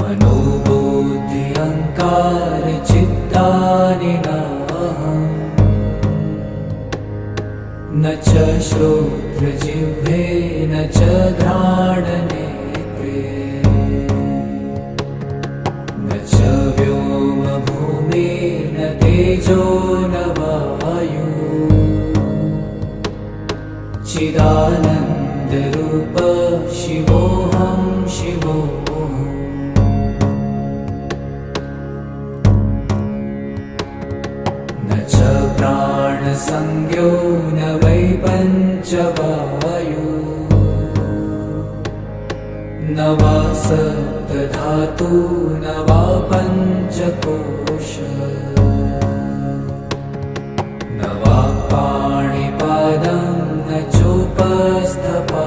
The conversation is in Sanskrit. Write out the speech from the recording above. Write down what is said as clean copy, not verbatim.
मनोबुद्धि अहंकार चित्तानि नाहम् न च श्रोत्रजिह्वे न च घ्राणनेत्रे न च व्योमभूमिर्न तेजो न वायु चिदानन्दरूप शिवोऽहं शिवोऽहम् न च प्राणसंज्ञो न वै पञ्चवायु न वा सप्तधातु न वा पञ्चकोश न वा पाणिपादं न चोपस्थपायु